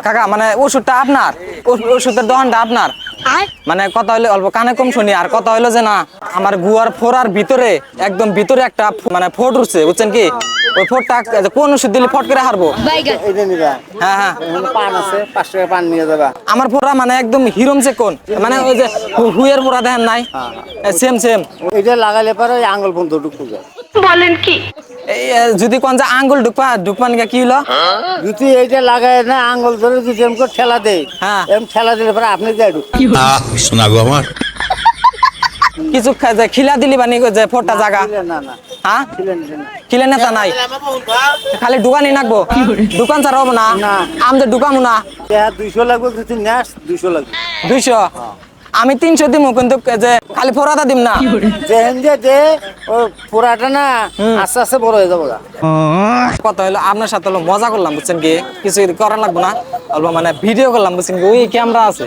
কাকা মানে ওষুধটা আপনার, ওষুধের দোকানটা আপনার। মানে কথা হইলো অল্প কানে কম শুনি, আর কথা হইলো যে না আমার গুয়ার ফোড়ার ভিতরে একদম ভিতরে একটা মানে ফোট উঠছে, বুঝছেন কি? ওই ফোটটা কোন ওষুধ দিলে ফট করে হারবো? এটা নিবা। হ্যাঁ হ্যাঁ, পান আছে, 5 টাকা পান নিয়ে যাবা। আমার ফোড়া মানে একদম হিরম যে কোন, মানে ওই যে হুয়ের ফোড়া দেখেন নাই, সেম সেম। এটা লাগালে পরে ওই আঙ্গুল পর্যন্ত ঢুকতে যায়। এই যদি কোন যে আঙ্গুল ঢুকপান কি হলো? যদি এইটা লাগায় না আঙ্গুল ধরে যদি এরকম করে ঠেলা দেয়, হ্যাঁ। এরকম ঠেলা দিলে পরে আপনি যাই ঢুক। শোনা গো আমার কিছু খিলা দিলি বানি যে ফোটটা জায়গা, না না হ্যাঁ ছিলেন না। খিলে নেতা নাই, খালি দোকানই নাকবো, দোকান ছাড়া হবো না, না। আমাদের দোকানও না। 200 লাগবে, যদি নেস 200 লাগবে। 200 আমি 300 দিব, কিন্তু যে খালি ফোড়াটা দিম না। যেহেন যে ও পোড়াটা না আস্তে আস্তে বড় হয়ে যাবো গা। কথা হলো আপনার সাথে হলো মজা করলাম, বুঝছেন কি? কিছু করা লাগবো না, অল্প মানে ভিডিও করলাম, বুঝছেন কি? ওই ক্যামেরা আছে।